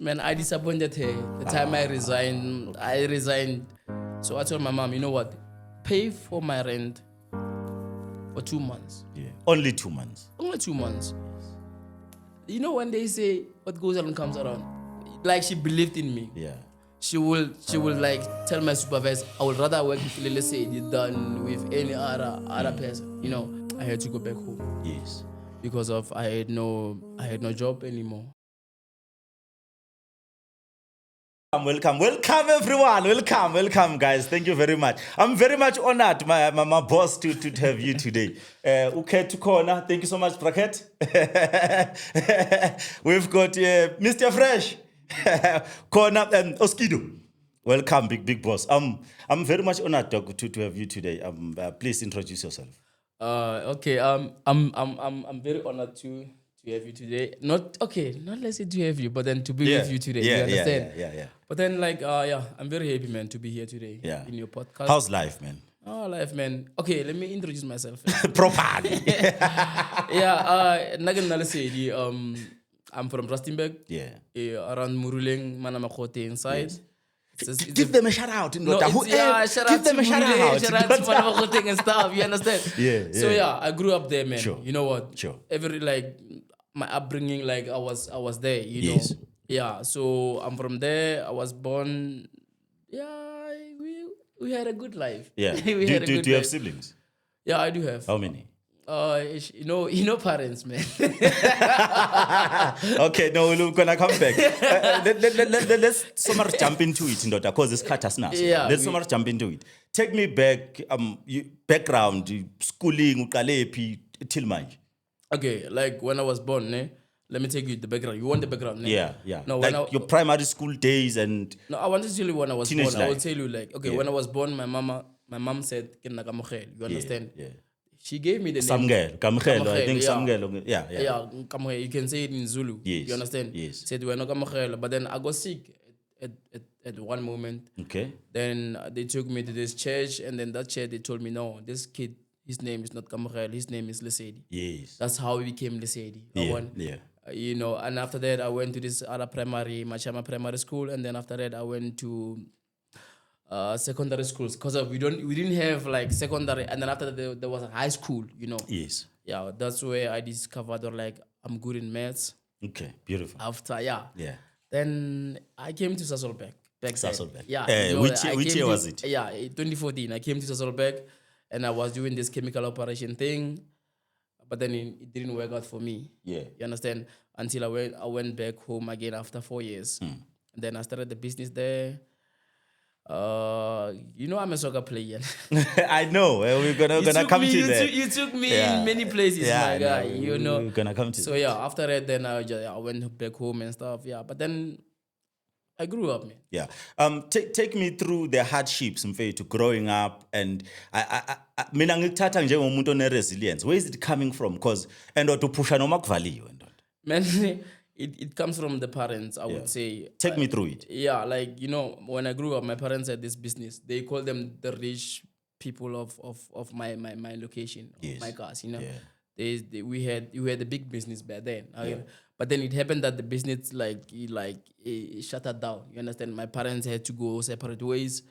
Man, I disappointed her. The time I resigned. So I told my mom, you know what? Pay for my rent for 2 months. Yeah. Only 2 months. Only 2 months. You know when they say what goes around comes around? Like she believed in me. Yeah. She will like tell my supervisor, I would rather work with Lily Sadie than with any other person. You know, I had to go back home. Yes. Because of I had no job anymore. Welcome everyone. Welcome guys. Thank you very much. I'm very much honored, my boss, to have you today. Okay, to corner. Thank you so much, Bracket. We've got Mr. Fresh, corner, and Oskido. Welcome, big boss. I'm very much honored to have you today. Please introduce yourself. Okay. I'm very honored to have you today. Not let's say to have you, but then to be with you today. You understand? Yeah. But then I'm very happy, man, to be here today. Yeah. In your podcast. How's life, man? Oh, life, man. Okay, let me introduce myself. Properly. I'm from Rustenburg. Yeah. Around Muruleng, Manamakote inside. Yes. Give them a shout out. Shout out give them a shout out. Shout out to Manamakote and stuff. You understand? Yeah. So I grew up there, man. Sure. You know what? Sure. Every my upbringing, I was there. You Yes. know. Yeah. So I'm from there. I was born. Yeah, we had a good life. Yeah. We do had a good you have life. siblings? Yeah, I do have. How many? You know parents, man. Okay, no, we're gonna come back. Let's somewhere jump into it, because this cut us now. Yeah, Let's somewhere jump into it. Take me back. Background, schooling, ukalepi, till manje. Okay, like when I was born, let me take you the background. You want the background? Yeah. No, like your primary school days and. No, I want to tell you when I was Teenage born. I will life. tell you when I was born, my mom said, "Kenna kamokhel." You understand? Yeah. She gave me the name. Samgel, Kamkhelo, I think yeah. Samgel. Yeah. Yeah, kamokhel. You can say it in Zulu. Yes. You understand? Yes. Said we're not kamokhel, but then I got sick at one moment. Okay. Then they took me to this church, and then that church they told me, no, this kid, his name is not Kamokhel, his name is Lesedi. Yes. That's how we became Lesedi. Yeah. You know, and after that I went to this other Machama primary school, and then after that I went to secondary schools because we didn't have like secondary, and then after that there was a high school. You know. Yes. Yeah, that's where I discovered I'm good in maths. Okay. Beautiful. After Yeah. Then I came to Sasolburg. Sasolburg. Yeah. Which year was it? Yeah, 2014. I came to Sasolburg, and I was doing this chemical operation thing, but then it didn't work out for me. Yeah. You understand? Until I went back home again after 4 years. And then I started the business there. I'm a soccer player. I know. We're gonna come to that. You took me in many places, my guy. We're gonna come to. So after that, then I went back home and stuff. Yeah, but then I grew up, man. Yeah. Take me through the hardships to growing up, and mina ngikuthatha njengomuntu one resilience. Where is it coming from? Because to push noma kuvaliwe. Man, it comes from the parents, I would say. Take me through it. Yeah, when I grew up, my parents had this business. They call them the rich people of my location, Yes. my cars, you know. Yeah. We had a big business back then. But then it happened that the business it shut down. You understand? My parents had to go separate ways,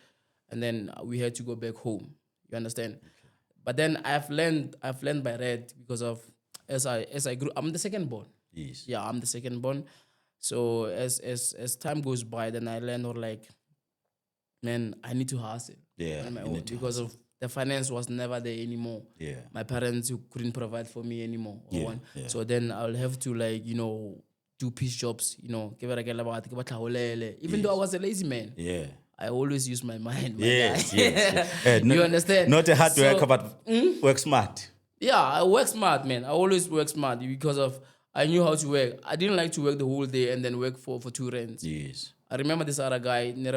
and then we had to go back home. You understand? Okay. But then I've learned by that because of as I grew. I'm the second born. Yes. Yeah, I'm the second born. So as time goes by, then I learn man, I need to hustle. Yeah. On my own because of the finance was never there anymore. Yeah. My parents couldn't provide for me anymore. Yeah. So then I'll have to do piece jobs, even though I was a lazy man. Yeah. I always use my mind. Yes. You understand? Not a hard worker, but work smart. Yeah, I work smart, man. I always work smart because of I knew how to work. I didn't like to work the whole day and then work for 2 rents. Yes. I remember this other guy, they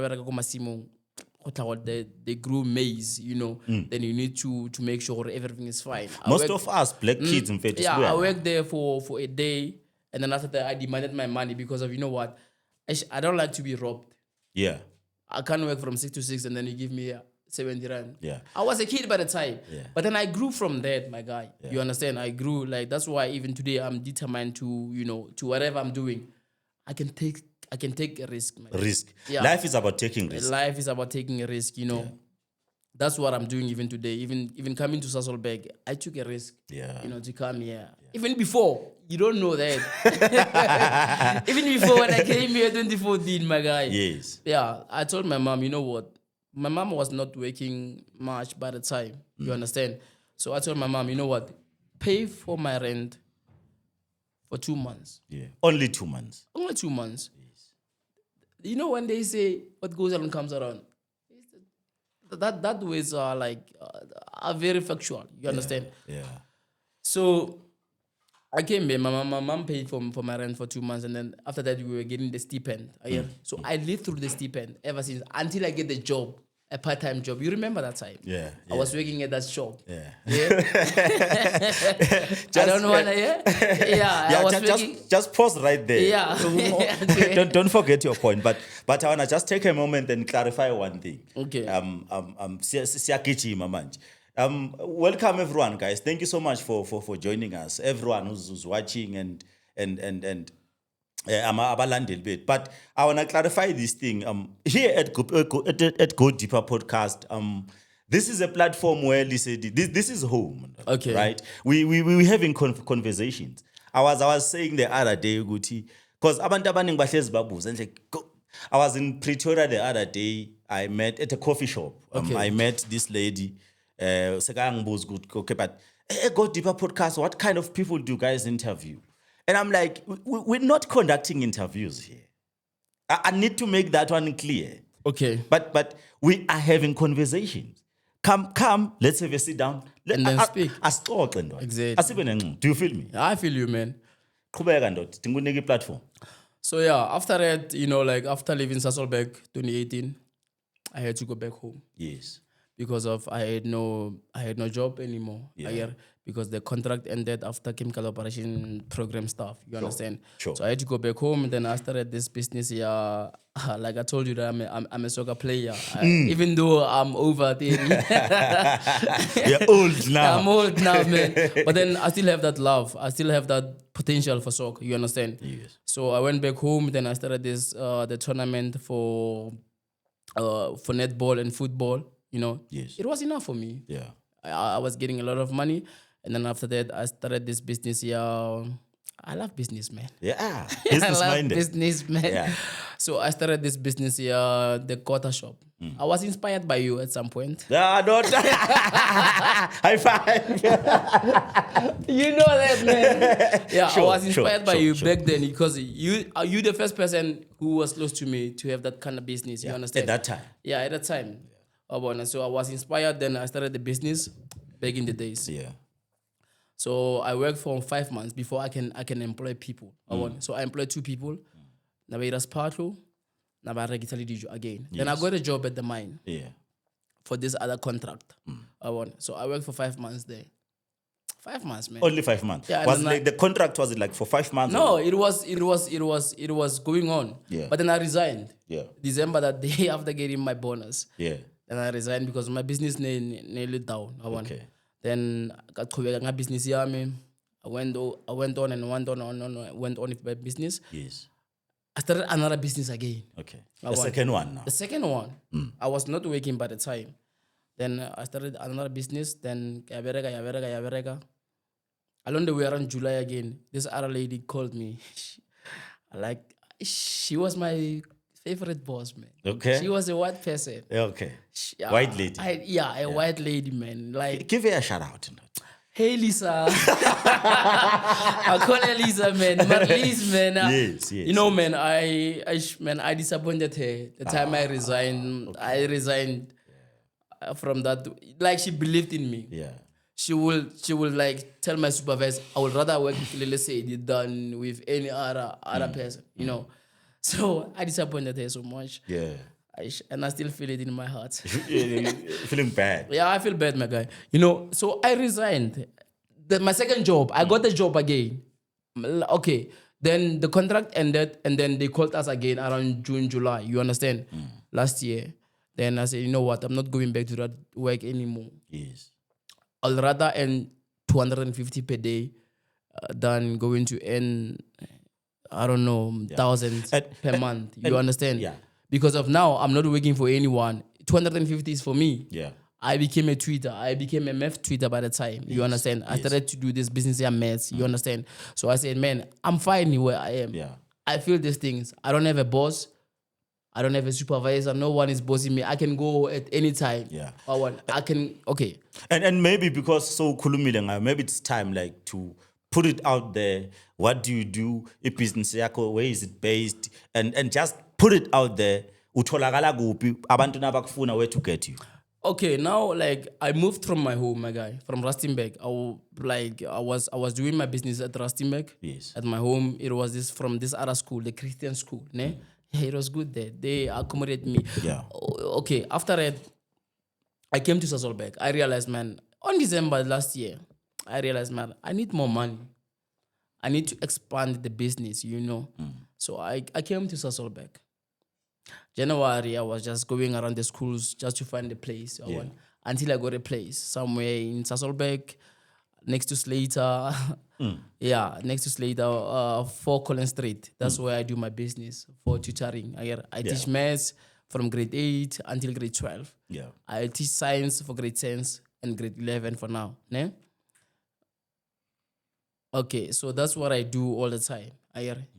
grew maize, Then you need to make sure everything is fine. Most of us black kids in fact. Yeah, I worked there for a day, and then after that I demanded my money because of what? I don't like to be robbed. Yeah. I can't work from 6 to 6 and then you give me 70 rand. Yeah. I was a kid by the time. Yeah. But then I grew from that, my guy. Yeah. You understand? I grew that's why even today I'm determined to, to whatever I'm doing. I can take I can take a risk, man. Risk. Yeah. Life is about taking risk. Life is about taking a risk, you know. That's what I'm doing even today. Even coming to Selbeburg, I took a risk. Yeah. You know, to come here. Even before, you don't know that. Even before when I came here 2014, my guy. Yes. Yeah, I told my mom, you know what? My mom was not working much by the time. You understand? So I told my mom, you know what? Pay for my rent for 2 months. Yeah. Only 2 months. Only 2 months. You know when they say what goes around comes around, that ways are like are very factual. You understand? Yeah. So I came here. My mom paid for my rent for 2 months, and then after that we were getting the stipend. So I lived through the stipend ever since until I get the job, a part-time job. You remember that time? Yeah. I was working at that shop. Yeah. I don't want to hear. Yeah, I was working. Just pause right there. Yeah. Okay. Don't forget your point. But I wanna just take a moment and clarify one thing. Okay. Siyagijima manje. Welcome everyone, guys. Thank you so much for joining us. Everyone who's watching and abalandeli bethu. But I wanna clarify this thing. Here at Go Deeper Podcast, this is a platform where this is home. Okay. Right? We having conversations. I was saying the other day, Guti, because abantu abaningi bahlezi babuza nje. I was in Pretoria the other day. I met at a coffee shop. Okay. I met this lady. Okay, but Go Deeper Podcast, what kind of people do you guys interview? And I'm like, we're not conducting interviews here. I need to make that one clear. Okay. But we are having conversations. Come, let's have a sit down. And then speak. Exactly. Do you feel me? I feel you, man. Platform. So yeah, after that, you know, like after leaving Selbeburg 2018, I had to go back home. Yes. Because of I had no job anymore. Yeah. Because the contract ended after chemical operation program stuff. You understand? Sure. So I had to go back home, and then I started this business here. Like I told you that I'm a soccer player. Even though I'm over 30. You're old now. I'm old now, man. But then I still have that love. I still have that potential for soccer. You understand? Yes. So I went back home. Then I started this the tournament for netball and football. You know, Yes. It was enough for me. Yeah. I was getting a lot of money, and then after that, I started this business here. I love business, man. Yeah. I Business love minded. business, man. Yeah. So I started this business here, the quarter shop. I was inspired by you at some point. Don't. High five. You know that, man. Yeah, Sure, I was inspired by you sure. back then because you the first person who was close to me to have that kind of business. You understand? At that time. Yeah, at that time. So I was inspired. Then I started the business back in the days. Yeah. So I worked for 5 months before I can employ people. So I employed 2 people. Nabaira Sparto, Nabara Dijo again. Then I got a job at the mine. Yeah. For this other contract. So I worked for 5 months there. 5 months, man. Only 5 months. Yeah, Was like the contract was it like for 5 months? No, or? it was going on. Yeah. But then I resigned. Yeah. December, that day after getting my bonus. Yeah. Then I resigned because my business nearly down. Okay. Then I got my business here. I went on and went on with my business. Yes. I started another business again. Okay. The second one now. The second one. I was not working by the time. Then I started another business. Then yaberega. Along the way around July again, this other lady called me. She was my favorite boss, man. Okay. She was a white person. Okay. White lady. A white lady, man. Like, give her a shout out. hey Lisa. I call her Lisa, man. Marlies, man. Yes. You know, man, I disappointed her. The time I resigned, okay. I resigned from that. Like, she believed in me. Yeah. She will like tell my supervisor, I would rather work with Lily Said than with any other person, you know. So I disappointed her so much. Yeah. And I still feel it in my heart. Feeling bad. Yeah, I feel bad, my guy. You know, so I resigned. My second job, I got the job again. Okay. Then the contract ended, and then they called us again around June, July. You understand? Last year. Then I said, you know what? I'm not going back to that work anymore. Yes. I'll rather earn 250 per day than going to earn I don't know, thousands per month. You understand? Yeah. Because of now, I'm not working for anyone. 250 is for me. Yeah. I became a tweeter. I became a meth tweeter by the time. You understand? I started to do this business here, meds. You understand? So I said, man, I'm fine where I am. Yeah. I feel these things. I don't have a boss. I don't have a supervisor. No one is bossing me. I can go at any time. Yeah. I can, okay. And maybe because so kulumile, maybe it's time like to put it out there. What do you do? A business yako, where is it based? And just put it out there. Utholakala kuphi? Abantu nabakufuna, where to get you. Okay, now like I moved from my home, my guy, from Rustenburg. I was doing my business at Rustenburg. Yes. At my home, it was this from this other school, the Christian school. Ne? Yeah, it was good there. They accommodated me. Yeah. Okay, after that, I came to Selbeburg. I realized, man, on December last year, I realized, man, I need more money. I need to expand the business, you know. So I came to Selbeburg. January, I was just going around the schools just to find a place. Until I got a place somewhere in Selbeburg, next to Slater. Yeah, next to Slater, 4 Collins Street. That's where I do my business for tutoring. I teach maths from grade 8 until grade 12. Yeah. I teach science for grade 10 and grade 11 for now. Ne? Okay, so that's what I do all the time.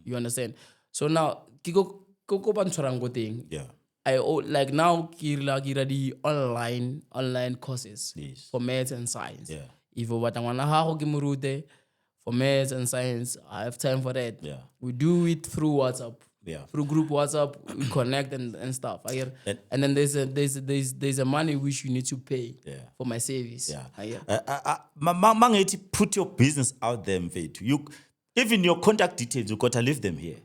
You understand? So now, Kiko Banchorango thing. Yeah. I like now Kira the online courses for maths and science. Yeah. If you want to for maths and science, I have time for that. Yeah. We do it through WhatsApp. Yeah. Through group WhatsApp, we connect and stuff. And then there's a money which you need to pay for my service. Yeah. Mangethi, put your business out there, mfethu. You even your contact details, you gotta leave them here.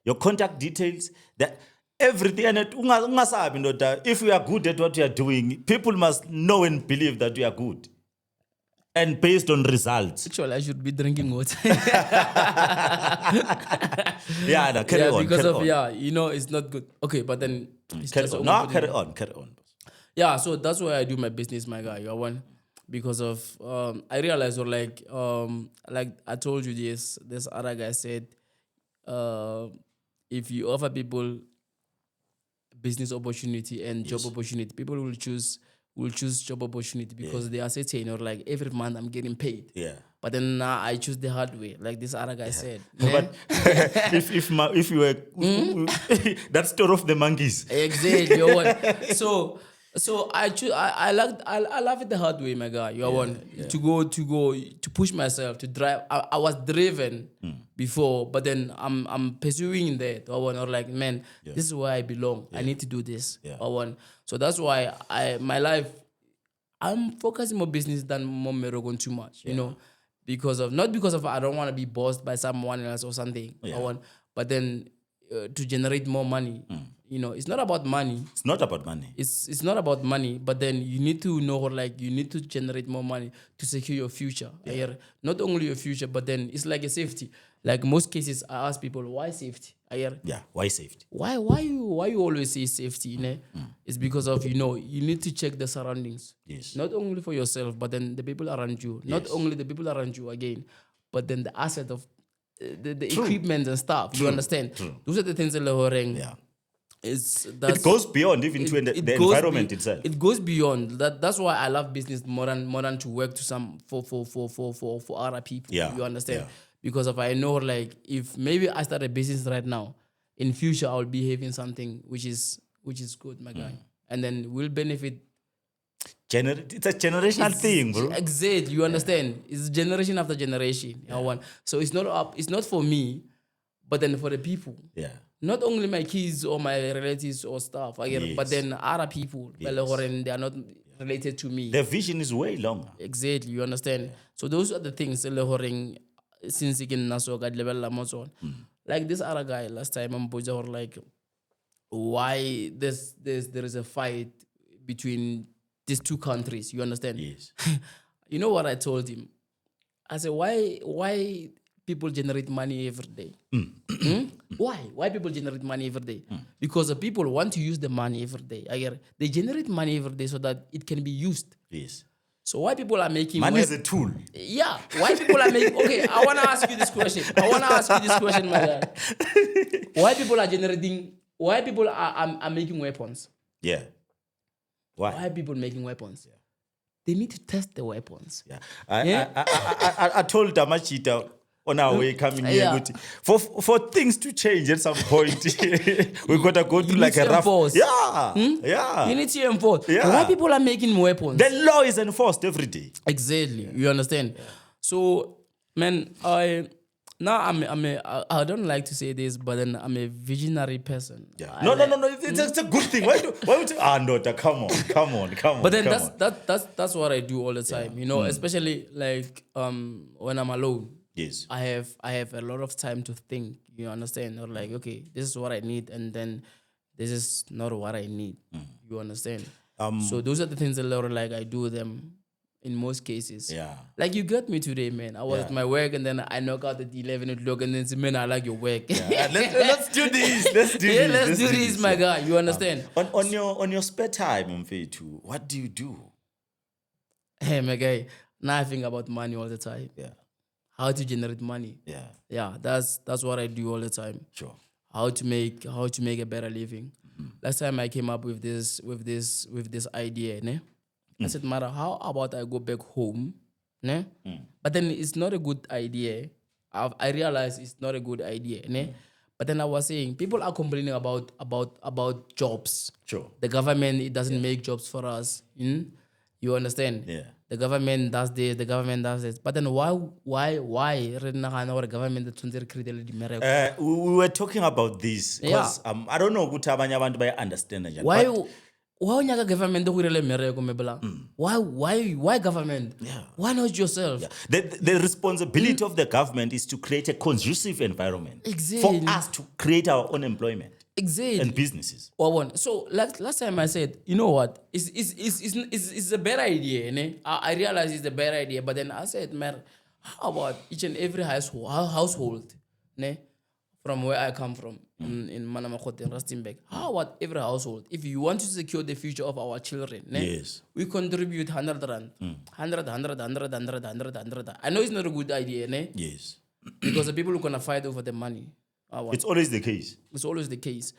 Your contact details, that everything, and if you are good at what you are doing, people must know and believe that you are good. And based on results. Actually, I should be drinking water. Carry on. Because carry on. you know, it's not good. Okay, but then it's Carry just on. No, carry on. Yeah, so that's why I do my business, my guy. You want because of I realized like I told you this other guy said if you offer people business opportunity and job opportunity, people will choose job opportunity because they are certain or like every month I'm getting paid. Yeah. But then I choose the hard way, like this other guy said. No, but if you were that story of the monkeys. Exactly. So I love it the hard way, my guy. To push myself to drive. I was driven before, but then I'm pursuing that. Or like, man, this is where I belong. I need to do this. So that's why my life, I'm focusing more business than more Merogon too much. You know, not because of I don't want to be bossed by someone else or something. But then to generate more money. You know, it's not about money. It's not about money. It's not about money, but then you need to know, like, you need to generate more money to secure your future. Not only your future, but then it's like a safety. Like most cases, I ask people, why safety? Yeah, why safety? Why you always say safety? You know? It's because of, you know, you need to check the surroundings. Yes. Not only for yourself, but then the people around you. Not only the people around you again, but then the asset of the equipment and stuff. You understand? Those are the things that are it goes beyond even to the environment itself. It goes beyond that. That's why I love business more than to work to some for other people. Yeah. You understand? Yeah. Because if I know, like, if maybe I start a business right now, in future I'll be having something which is good, my guy, and then we'll benefit. It's a generational thing, bro. Exactly. You understand? It's generation after generation. So it's not for me, but then for the people. Yeah. Not only my kids or my relatives or stuff, but then other people, they are not related to me. Their vision is way longer. Exactly, you understand? Yeah. So those are the things since you can level Amazon. Like this other guy last time, I'm like, why there is a fight between these two countries? You understand? Yes. You know what I told him? I said, why people generate money every day? Why people generate money every day? Because the people want to use the money every day. They generate money every day so that it can be used. Yes. So why people are making Money is a tool. yeah, why people are making okay, I wanna ask you this question. My guy. Why people are generating why people are making weapons? Yeah. Why? Why are people making weapons? Yeah. They need to test the weapons. Yeah. Yeah? I told Damachita on our way coming here, Yeah. for things to change at some point, we gotta go through like a rough. Enforce. Yeah. Yeah. You need to enforce. Yeah. Why people are making weapons? The law is enforced every day. Exactly. You understand? So, man, I don't like to say this, but then I'm a visionary person. Yeah. No. It's a good thing. Why would you? No, come on. But then that's what I do all the time. You know, especially like when I'm alone. Yes. I have a lot of time to think. You understand? Or like, okay, this is what I need, and then this is not what I need. You understand? So those are the things a lot like I do them in most cases. Yeah. Like you got me today, man. I was at my work and then I knock out at 11 o'clock and then say, man, I like your work. Yeah. Let's do this. Let's do this, my guy. You understand? On your spare time, Mfethu, what do you do? Hey, my guy. Now I think about money all the time. Yeah. How to generate money. Yeah. Yeah, that's what I do all the time. Sure. How to make a better living. Last time I came up with this idea, ne? I said, Mara, how about I go back home? Ne? But then it's not a good idea. I realized it's not a good idea. Ne? But then I was saying, people are complaining about jobs. Sure. The government, it doesn't make jobs for us. You understand? Yeah. The government does this, the government does this. But then why the government we were talking about this because I don't know what I understand. Why the government why government? Yeah. Why not yourself? Yeah. The responsibility of the government is to create a conducive environment Exactly. for us to create our own employment. Exactly. And businesses. So last time I said, you know what? It's a better idea. Ne? I realized it's a better idea, but then I said, man, how about each and every household, ne? From where I come from, in Manamakote, in Rustenburg. How about every household? If you want to secure the future of our children, ne? Yes. We contribute 100 rand. 100. I know it's not a good idea, ne? Yes. Because the people are going to fight over the money. It's always the case. It's always the case.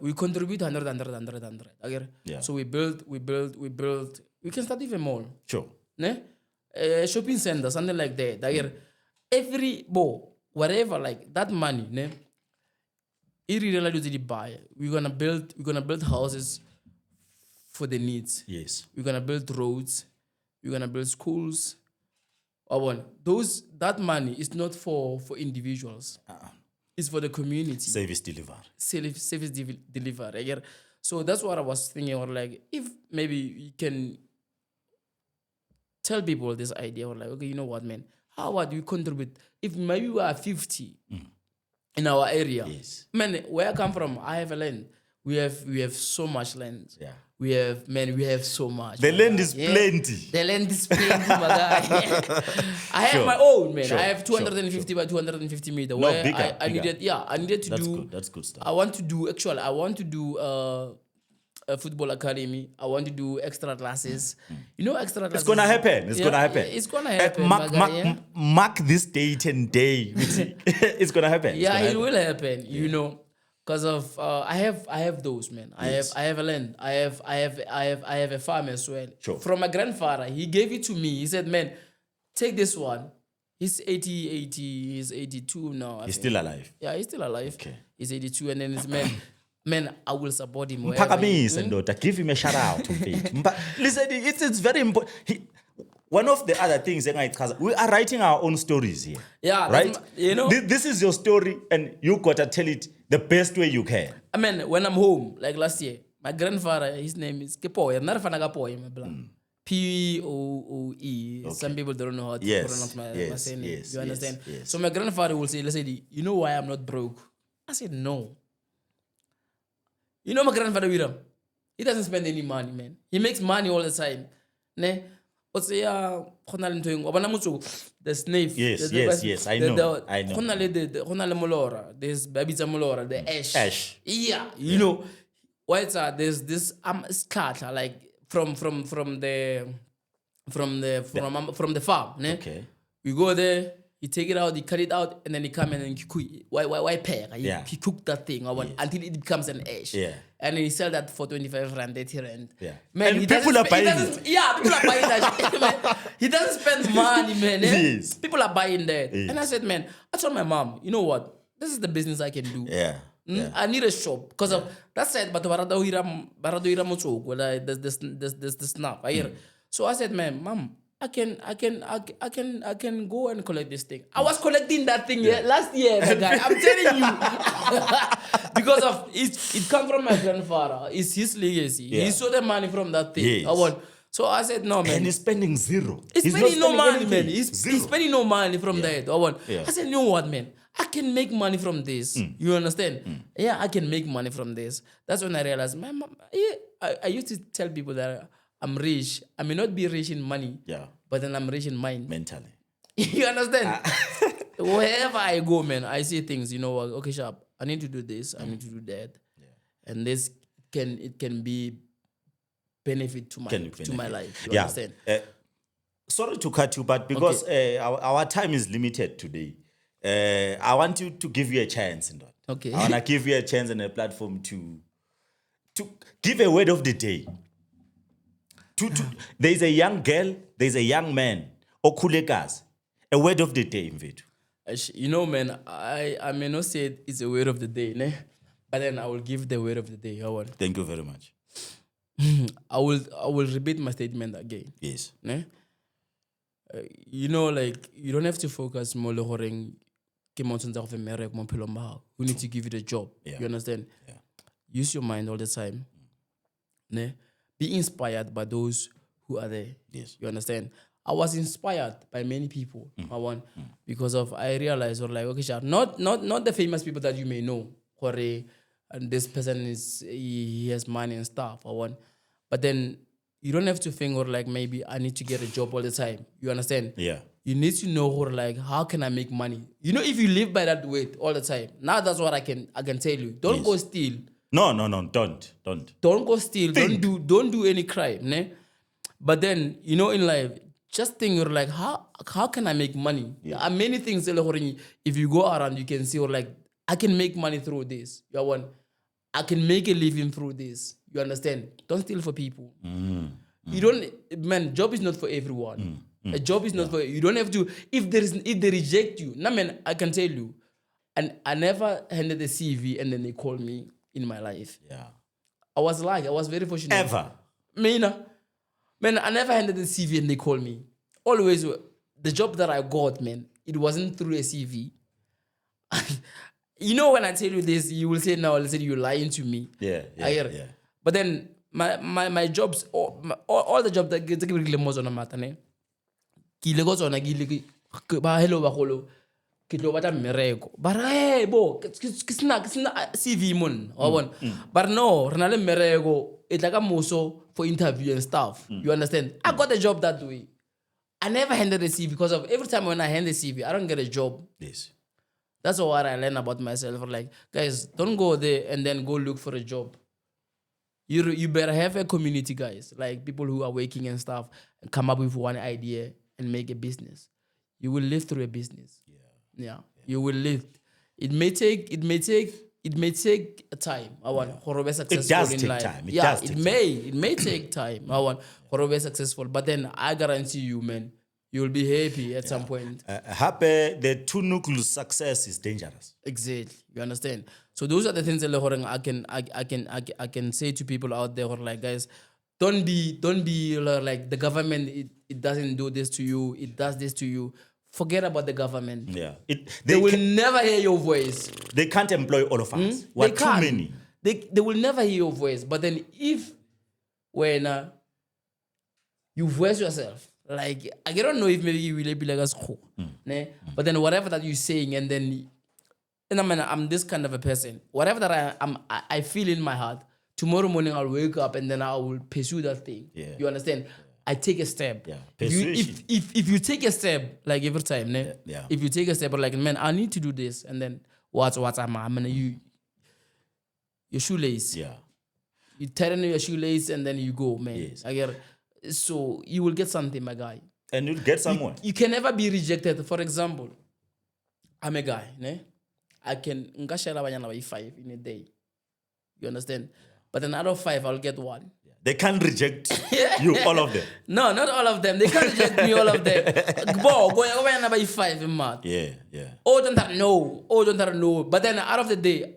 We contribute 100. Okay? Yeah. So we build. We can start even more. Sure. Ne? Shopping center, something like that. Okay? Every whatever, like that money, ne? We're gonna build houses for the needs. Yes. We're gonna build roads. We're gonna build schools. That money is not for individuals. It's for the community. Service deliver. Service deliver. Right? So that's what I was thinking. Or like, if maybe you can tell people this idea, or like, okay, you know what, man? How about we contribute? If maybe we are 50 in our area, yes. Man, where I come from, I have a land. We have so much land. Yeah. We have so much. The land is plenty. The land is plenty, my guy. I have my own, man. I have 250 by 250 meters. No, where bigger, I needed to that's do. Good. That's good stuff. I want to do a football academy. I want to do extra classes. You know, extra classes. It's gonna happen. It's gonna happen. It's gonna happen. Mark this date and day. It's gonna happen. Yeah, it will happen. You know. Because of I have those, man. Yes. I have a land. I have a farm as well. Sure. From my grandfather, he gave it to me. He said, "Man, take this one." He's 82 now. He's still alive. Yeah, he's still alive. Okay. He's 82, and then his man, I will support him. Give him a shout out. Listen, it's very important. One of the other things we are writing our own stories here. Yeah, right. You know, this is your story, and you gotta tell it the best way you can. I mean, when I'm home, like last year, my grandfather, his name is Kepoe. P-O-O-E. Okay. Some people don't know how to pronounce my name. Yes, you understand? Yes. So my grandfather will say, let's say, you know why I'm not broke? I said, no. You know my grandfather, Wiram? He doesn't spend any money, man. He makes money all the time. Ne? The snake. Yes. I know. There's Babita Molora, the ash. Yeah, you Yeah. know. Why there's this scatcha, like from the from the farm. Ne? Okay. We go there, he take it out, he cut it out, and then he come and why pair? Yeah. He cook that thing until it becomes an ash. Yeah. And then he sell that for 25 rand, 30 rand. Yeah. Man, And people are buying it. Yeah, people are buying that shit, man. He doesn't spend money, man. Yes. People are buying that. Yes. And I said, man, I told my mom, you know what? This is the business I can do. Yeah. Yeah. I need a shop because of that said, but there's the snap. I hear. So I said, man, mom, I can go and collect this thing. I was collecting that thing last year, my guy. I'm telling you. Because of it come from my grandfather. It's his legacy. Yeah. He saw the money from that thing. Yes. So I said, no, man. And he's spending zero. He's not spending no money, anything. man. He's Zero. spending no money from that. Yeah. I said, you know what, man? I can make money from this. You understand? Yeah, I can make money from this. That's when I realized, man, I used to tell people that I'm rich. I may not be rich in money, but then I'm rich in mind. Mentally. You understand? Wherever I go, man, I see things, okay, sharp, I need to do this, I need to do that. Yeah. And this can be benefit to my life. You understand? Sorry to cut you, but because our time is limited today, I want you to give you a chance. Okay. I want to give you a chance and a platform to give a word of the day. There's a young girl, there's a young man, okulekas. A word of the day, Mvedu. You know, man, I may not say it's a word of the day, ne? But then I will give the word of the day. Thank you very much. I will repeat my statement again. Yes. Ne? You don't have to focus more on we need to give it a job. Yeah. You understand? Yeah. Use your mind all the time. Ne? Be inspired by those who are there. Yes. You understand? I was inspired by many people. Because of I realized okay, not the famous people that you may know. And this person he has money and stuff. But then you don't have to think maybe I need to get a job all the time. You understand? Yeah. You need to know how can I make money? If you live by that way all the time, now that's what I can tell you. Don't go steal. No, don't. Don't go steal. Don't do any crime. Ne? But then, in life, just think how can I make money? Yeah. There are many things if you go around, you can see I can make money through this. I can make a living through this. You understand? Don't steal for people. You don't, man, job is not for everyone. A job is not for you. Don't have to, if they reject you. Now, man, I can tell you, and I never handed a CV and then they called me in my life. Yeah. I was very fortunate. Ever? Man, I never handed a CV and they called me. Always, the job that I got, man, it wasn't through a CV. When I tell you this, you will say, no, listen, you're lying to me. Yeah. But then, my jobs, all the jobs that get most on the matter, hello, but hey, bo, CV mon, but no, renale merego, it's like a moso for interview and stuff. You understand? I got a job that way. I never handed a CV because of every time when I hand a CV, I don't get a job. Yes. That's what I learned about myself. Guys, don't go there and then go look for a job. You better have a community, guys, like people who are working and stuff, and come up with one idea and make a business. You will live through a business. Yeah. You will live. It may take a time. For be successful does in take life. time. It may take time. For be successful. But then I guarantee you, man, you will be happy at some point. Happy, the two nucleus success is dangerous. Exactly. You understand? So those are the things that I can say to people out there guys, don't be like the government, it doesn't do this to you, it does this to you. Forget about the government. Yeah. They will never hear your voice. They can't employ all of us. They Too can't. many. They will never hear your voice. But then when you voice yourself, I don't know if maybe you will be like us, but then whatever that you're saying, and then I'm this kind of a person. Whatever that I feel in my heart, tomorrow morning I'll wake up and then I will pursue that thing. Yeah. You understand? I take a step. Yeah. If you take a step, every time, if you take a step, man, I need to do this, and then what's your shoelace. Yeah. You tighten your shoelace and then you go, man. Yes. I get So you will get something, my guy. And you'll get somewhere. You can never be rejected. For example, I'm a guy, ne? I can ngashela abanyana by 5 in a day. You understand? But then out of 5, I'll get 1. They can't reject you, all of them. No, not all of them. They can't reject me, all of them. Go abanyana by 5 in month. Yeah. Oh, don't have no. Oh, don't have no. But then out of the day,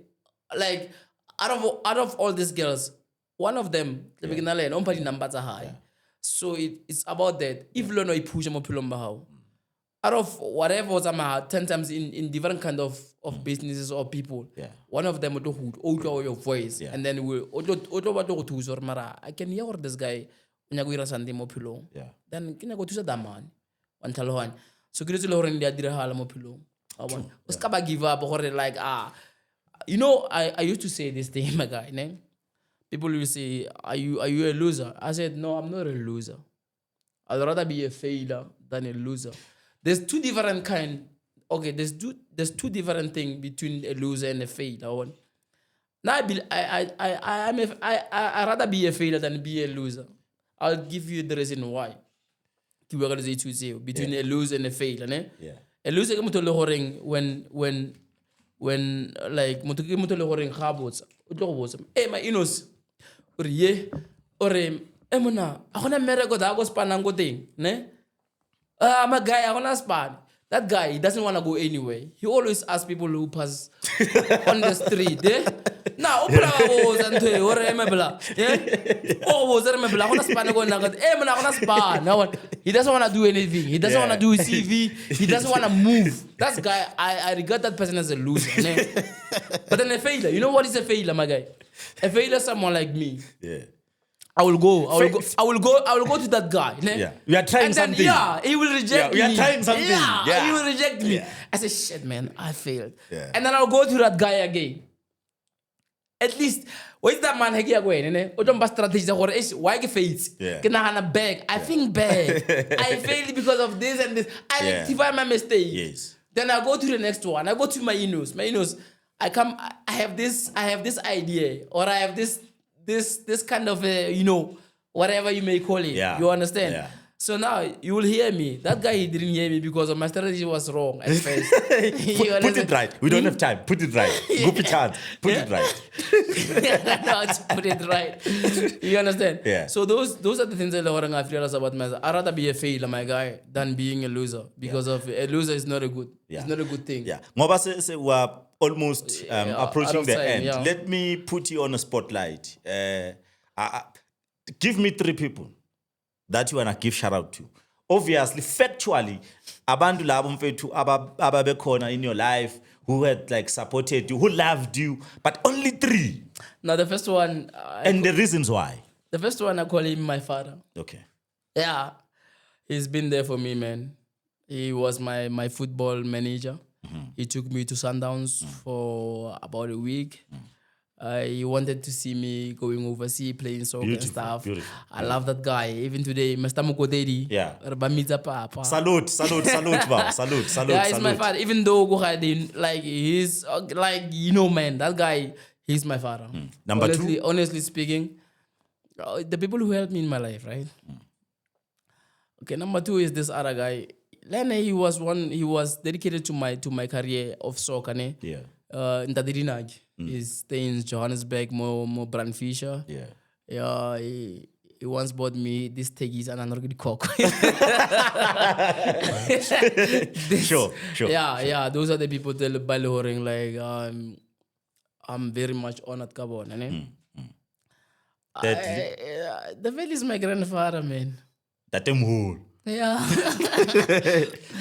like out of all these girls, one of them, the beginner nobody numbers are high. So it's about that. If you know push them up, out of whatever was 10 times in different kind of businesses or people, one of them would auto your voice, and then we auto to or mara. I can hear this guy when you go something more pillow. Then can I go to the man one talohan. So Chris Lauren dia dira hala mo pillow. I want. Uskaba give up or like you know, I used to say this thing, my guy, ne? People will say, are you a loser? I said, no, I'm not a loser. I'd rather be a failure than a loser. There's two different kind. Okay, there's two different things between a loser and a failure. Now I rather be a failure than be a loser. I'll give you the reason why. Between a loser and a failure, ne? A loser come to the when like mutuki mutu le horeng khabotsa o tlo go botsa my inos ore ye ore mona a gona mereko da go spana go teng ne my guy a gona span. That guy, he doesn't want to go anywhere. He always asks people who pass on the street. Now, he doesn't want to do anything. He doesn't want to do his CV. He doesn't want to move. That guy, I regard that person as a loser. But then a failure. You know what is a failure, my guy? A failure is someone like me. Yeah. I will go to that guy. Yeah. We are trying and then, something. Yeah, he will reject me. We are trying something. Yeah, he will reject me. Yeah. I say, shit, man, I failed. Yeah. And then I'll go to that guy again. At least, where's that man here going? Strategy why he fails? Can I have a bag? I think bag. I failed because of this and this. I rectify my mistake. Yes. Then I go to the next one. I go to my Inos. My Inos, I have this idea, or I have this kind of whatever you may call it. Yeah. You understand? Yeah. So now you will hear me. That guy, he didn't hear me because my strategy was wrong at first. Put it right. We don't have time. Put it right. Goopy chance. Put it right. No, put it right. You understand? Yeah. So those are the things that I've realized about myself. I'd rather be a failure, my guy, than being a loser. Because of a loser is not a good. It's not a good thing. Yeah. Ngoba se we're almost approaching the end. Yeah. Let me put you on a spotlight. Give me 3 people that you wanna give shout out to. Obviously, factually, abantu labo mfethu ababe khona in your life who had like supported you, who loved you, but only 3. Now the first one, and the reasons why. The first one, I call him my father. Okay. Yeah, he's been there for me, man. He was my football manager. He took me to Sundowns for about a week. He wanted to see me going overseas, playing soccer and stuff. I love that guy. Even today, Mr. Mukodedi. Yeah. Papa. Salute, Bob. Salute. Yeah, he's my father. Even though he's man, that guy, he's my father. Number 2. Honestly speaking, the people who helped me in my life, right? Okay, number 2 is this other guy. Lene, he was dedicated to my career of soccer. Ne? Yeah. Ntadirinaj. He's staying in Johannesburg, more Brand Fisher. Yeah. Yeah, he once bought me this teggies and an organic cock. Sure. Yeah, those are the people that Baloring, like I'm very much honored, Kabon. The Vel is my grandfather, man. That whole. Yeah.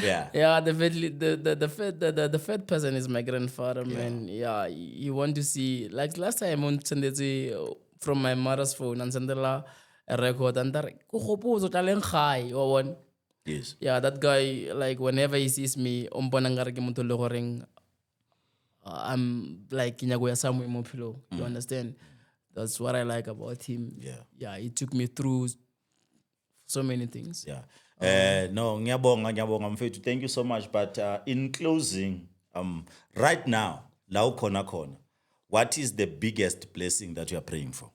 Yeah. Yeah, the fat person is my grandfather, man. Yeah, you want to see, like last time on Sunday from my mother's phone and send a record and that Yes. yeah, that guy, like whenever he sees me, I'm like Kinyagoya Samu Mopilo. You understand? That's what I like about him. Yeah, he took me through so many things. Yeah. No, ngiyabonga mfethu. Thank you so much. But in closing, right now, la ukhona khona, what is the biggest blessing that you are praying for?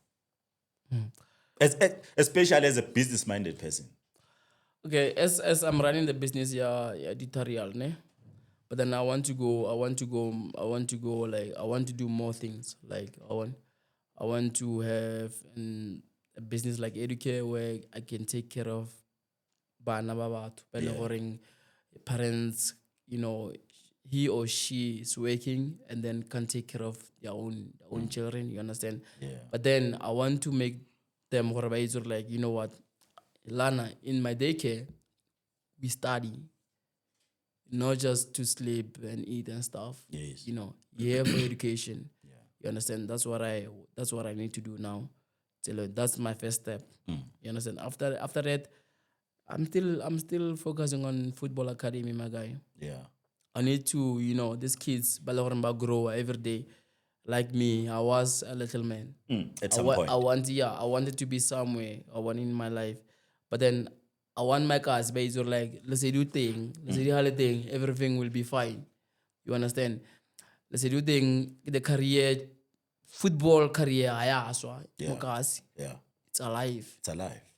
Especially as a business-minded person. Okay, as I'm running the business, editorial, ne? But then I want to do more things. Like I want to have a business like Educare where I can take care of bana ba batho, ba le goreng parents, he or she is working and then can take care of their own children. You understand? Yeah. But then I want to make them like, you know what, Lana, in my daycare, we study, not just to sleep and eat and stuff. Yes. Here for education. You understand? That's what I need to do now. So that's my first step. You understand? After that, I'm still focusing on football academy, my guy. Yeah. I need to, these kids baloramba grow every day. Like me, I was a little man. At some point. I wanted to be somewhere. I want in my life. But then I want my cars based on like, let's say do thing, let's say do other thing, everything will be fine. You understand? Let's say do thing, the career, football career, Yeah. it's alive. It's alive.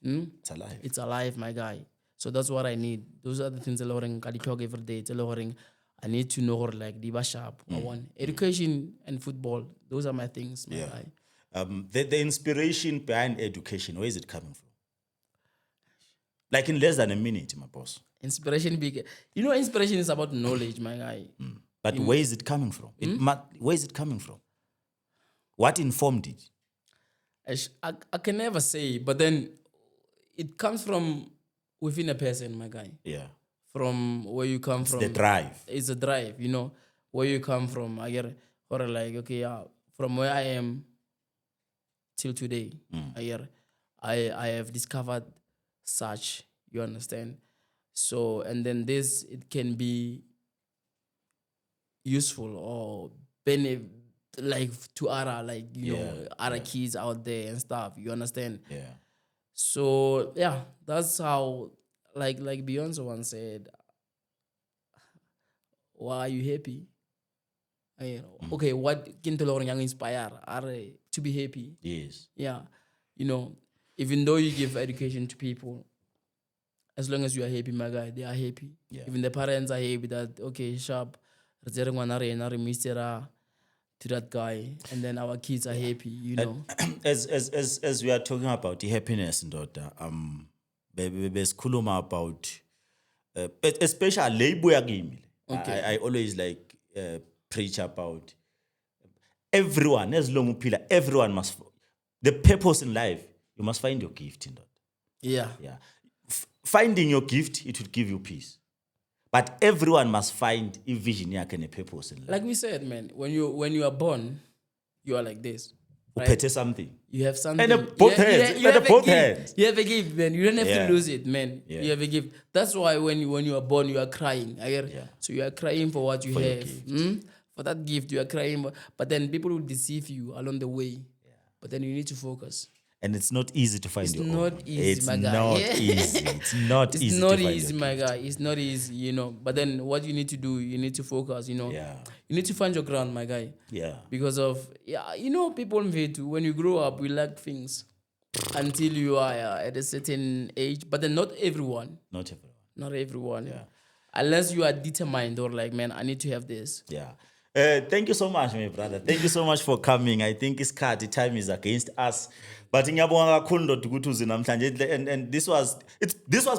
It's alive. It's alive, my guy. So that's what I need. Those are the things that I talk every day. I need to know like Diba Sharp. I want education and football. Those are my things, my guy. The inspiration behind education, where is it coming from? Like in less than a minute, my boss. Inspiration inspiration is about knowledge, my guy. But where is it coming from? Where is it coming from? What informed it? I can never say, but then it comes from within a person, my guy. Yeah. From where you come from. The drive. It's a drive, where you come from. I get it. Or like, okay, from where I am till today, I have discovered such, you understand? So, and then it can be useful or like to other, like, other kids out there and stuff, you understand? Yeah. So, that's how, like Beyonce once said, why are you happy? Okay, what can young inspire to be happy? Yes. Yeah. Even though you give education to people, as long as you are happy, my guy, they are happy. Yeah. Even the parents are happy that, okay, sharp, to that guy, and then our kids are happy, As we are talking about the happiness, besikhuluma about especially labor game. Okay. I always like preach about everyone, as long as everyone must, the purpose in life, you must find your gift in that. Yeah. Yeah. Finding your gift, it will give you peace. But everyone must find a vision and a purpose in life. Like we said, man, when you are born, you are like this. Right? Something. You have something. And both hands. You have both hands. You have a gift, man. You don't have to lose it, man. Yeah. You have a gift. That's why when you are born, you are crying. So you are crying for what you have. For that gift, you are crying. But then people will deceive you along the way. Yeah. But then you need to focus. And it's not easy to find your own. It's not easy, my guy. It's not easy. It's not easy, my guy. It's not easy, But then what you need to do, you need to focus, Yeah. You need to find your ground, my guy. Yeah. Because of, people when you grow up, we lack things until you are at a certain age. But then not everyone. Not everyone. Not everyone. Yeah. Unless you are determined or like, man, I need to have this. Yeah. Thank you so much, my brother. Thank you so much for coming. I think it's the time is against us. But and this was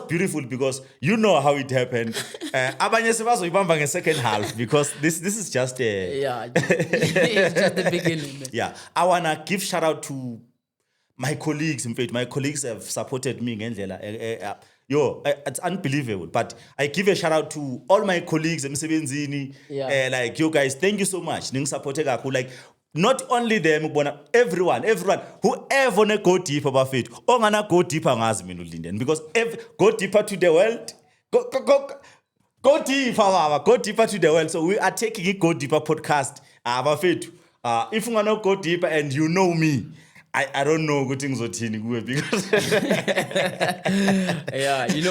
beautiful because you know how it happened. Abanye second half because this is just a it's just the beginning. Yeah. I wanna give shout out to my colleagues. In fact, my colleagues have supported me. It's unbelievable. But I give a shout out to all my colleagues. Like you guys, thank you so much. Like not only them, but everyone, whoever wanna go deeper about it, or gonna go deeper because go deeper to the world. Go deeper to the world. So we are taking it Go Deeper podcast. If you wanna go deeper and you know me, I don't know good things because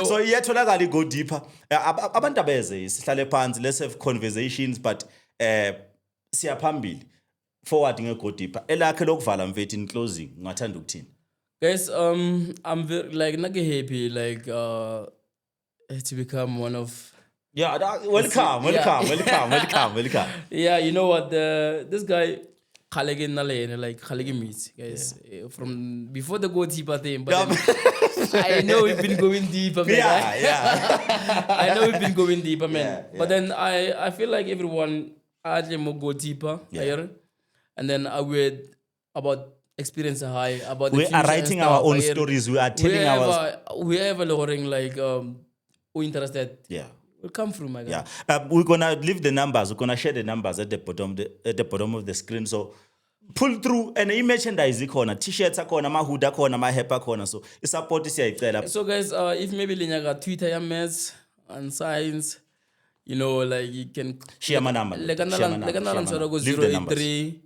So totally go deeper. Abantu abeze sihlale phansi, let's have conversations, but siyaphambili forwarding Go Deeper. Elakhe lokuvala mfethu in closing, ngathanda ukuthini? Guys, I'm very like not happy like to become one of. Yeah, welcome. Yeah, you know what? This guy, Khalegi Nale, like Khalegi meets, guys, from before the goalkeeper thing. But then, I know we've been going deeper, man. Yeah. I know we've been going deeper, man. Yeah. But then I feel like everyone actually more go deeper, and then I would about experience high about the We future are and writing stuff, our own stories. We are telling our. whoever lowering like who interested. Yeah. Will come through, my guy. Yeah, we're gonna leave the numbers. We're gonna share the numbers at the bottom of the screen. So pull through and merchandise corner, t-shirts corner, ma hood corner, ma hepa corner. So it's support this year. So guys, if maybe Linya got Twitter mess and signs, you know, like you can share my number. Like another go 083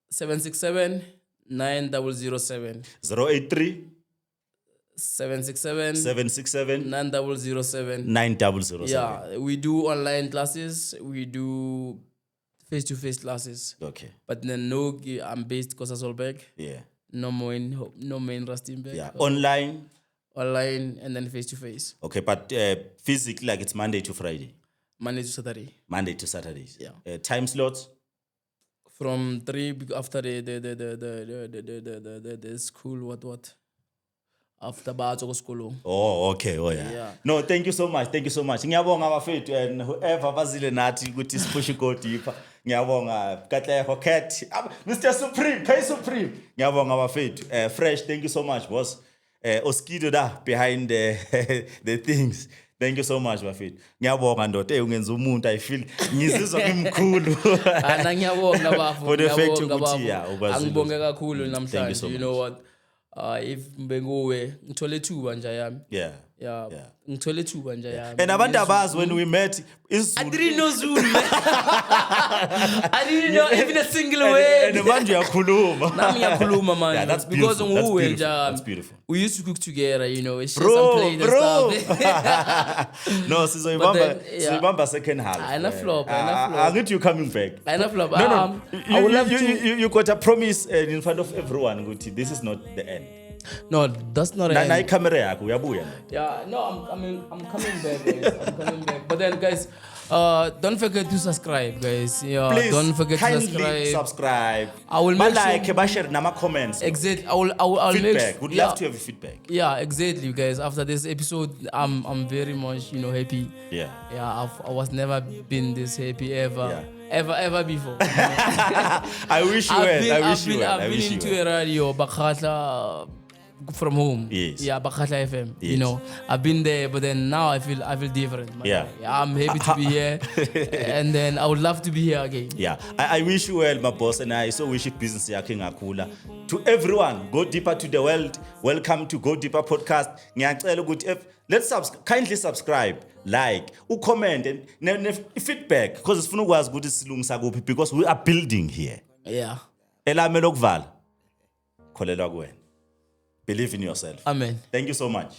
767 9007. 083 767 9007. 9007. Yeah, we do online classes, we do face-to-face classes. Okay. But then no, I'm based Selbeburg. Yeah. No more in Rustenburg. Yeah. Online and then face-to-face. Okay, but physically, like it's Monday to Friday. Monday to Saturday. Monday to Saturdays. Yeah. Time slots. From 3 after the school what after Bazo school. Oh, okay. Oh, yeah. No, thank you so much. Ngiyabonga bafethu and whoever bazile nathi ukuthi sipush go deeper. Ngiyabonga Katlego Cat. Mr. Supreme, Pay Supreme. Ngiyabonga bafethu. Fresh, thank you so much, boss. Oskido da behind the things. Thank you so much, bafethu. Ngiyabonga ndoda ungenza umuntu I feel ngizizwa ngimkhulu. Ana ngiyabonga bafo. For the fact ukuthi angibonge kakhulu namhlanje. You know much. what? If mbenguwe ngithole thuba nje yami. Yeah. Ngithole thuba nje yami. And abantu abazi when we met is I didn't know Zulu. I didn't know even a single word. And manje uyakhuluma. Nami ngiyakhuluma man. Yeah, that's because beautiful. That's beautiful. We used to cook together, you know. It's just some plain and stuff. No, sizoyibamba second half. Ayina flop. Angithi you coming back. Ayina flop. No. I would love to. You got a promise in front of everyone ukuthi this is not the end. No, that's not it. Na camera yakho uyabuya. Yeah, no, I'm coming back, guys. I'm coming back. But then, guys, don't forget to subscribe, guys. Yeah, please, don't forget to subscribe. I will make like, share, nama comments. Exactly. I'll feedback. Make. Would love to have your feedback. Yeah, exactly, guys. After this episode, I'm very much happy. Yeah. Yeah, I was never been this happy ever. Yeah. Ever before. I wish you well. I've been into a radio, Bakhatla, from home. Yes. Yeah, Bakhatla FM. Yes. You know, I've been there, but then now I feel different. Yeah. I'm happy to be here, and then I would love to be here again. Yeah, I wish you well, my boss, and I so wish you business yakhe ngakula. To everyone, go deeper to the world. Welcome to Go Deeper podcast. Ngiyacela ukuthi let's kindly subscribe, like, comment and feedback because it's funa ukwazi ukuthi silungisa kuphi because we are building here. Yeah. Elame lokuvala. Kholelwa kuwena. Believe in yourself. Amen. Thank you so much.